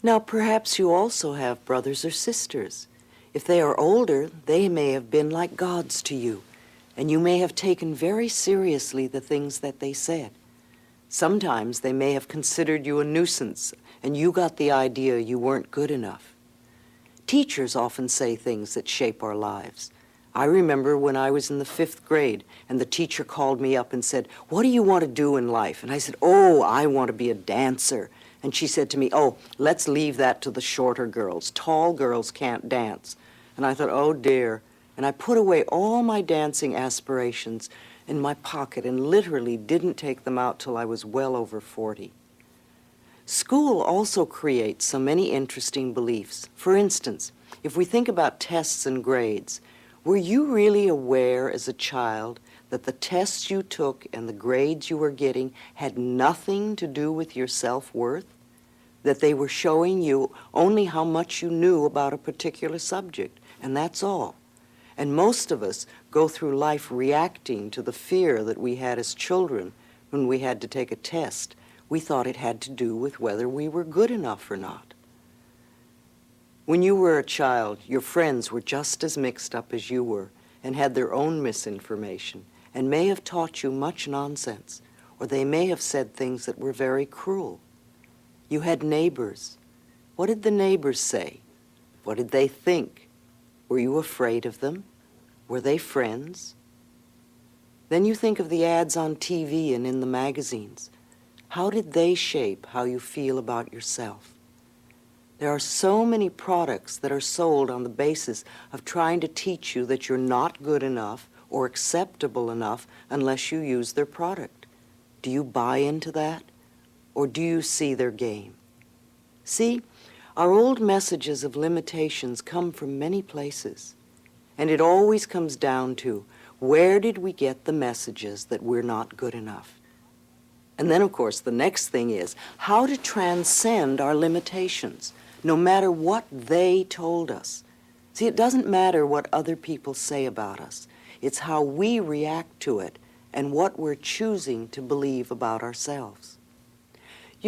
Now, perhaps you also have brothers or sisters. If they are older, they may have been like gods to you, and you may have taken very seriously the things that they said. Sometimes they may have considered you a nuisance, and you got the idea you weren't good enough. Teachers often say things that shape our lives. I remember when I was in the 5th grade, and the teacher called me up and said, "What do you want to do in life?" And I said, "Oh, I want to be a dancer." And she said to me, "Oh, let's leave that to the shorter girls. Tall girls can't dance." And I thought, oh dear. And I put away all my dancing aspirations in my pocket and literally didn't take them out till I was well over 40. School also creates so many interesting beliefs. For instance, if we think about tests and grades, were you really aware as a child that the tests you took and the grades you were getting had nothing to do with your self-worth? That they were showing you only how much you knew about a particular subject, and that's all. And most of us go through life reacting to the fear that we had as children when we had to take a test. We thought it had to do with whether we were good enough or not. When you were a child, your friends were just as mixed up as you were and had their own misinformation and may have taught you much nonsense, or they may have said things that were very cruel. You had neighbors. What did the neighbors say? What did they think? Were you afraid of them? Were they friends? Then you think of the ads on TV and in the magazines. How did they shape how you feel about yourself? There are so many products that are sold on the basis of trying to teach you that you're not good enough or acceptable enough unless you use their product. Do you buy into that, or do you see their game? See, our old messages of limitations come from many places, and it always comes down to, where did we get the messages that we're not good enough? And then, of course, the next thing is how to transcend our limitations, no matter what they told us. See, it doesn't matter what other people say about us. It's how we react to it and what we're choosing to believe about ourselves.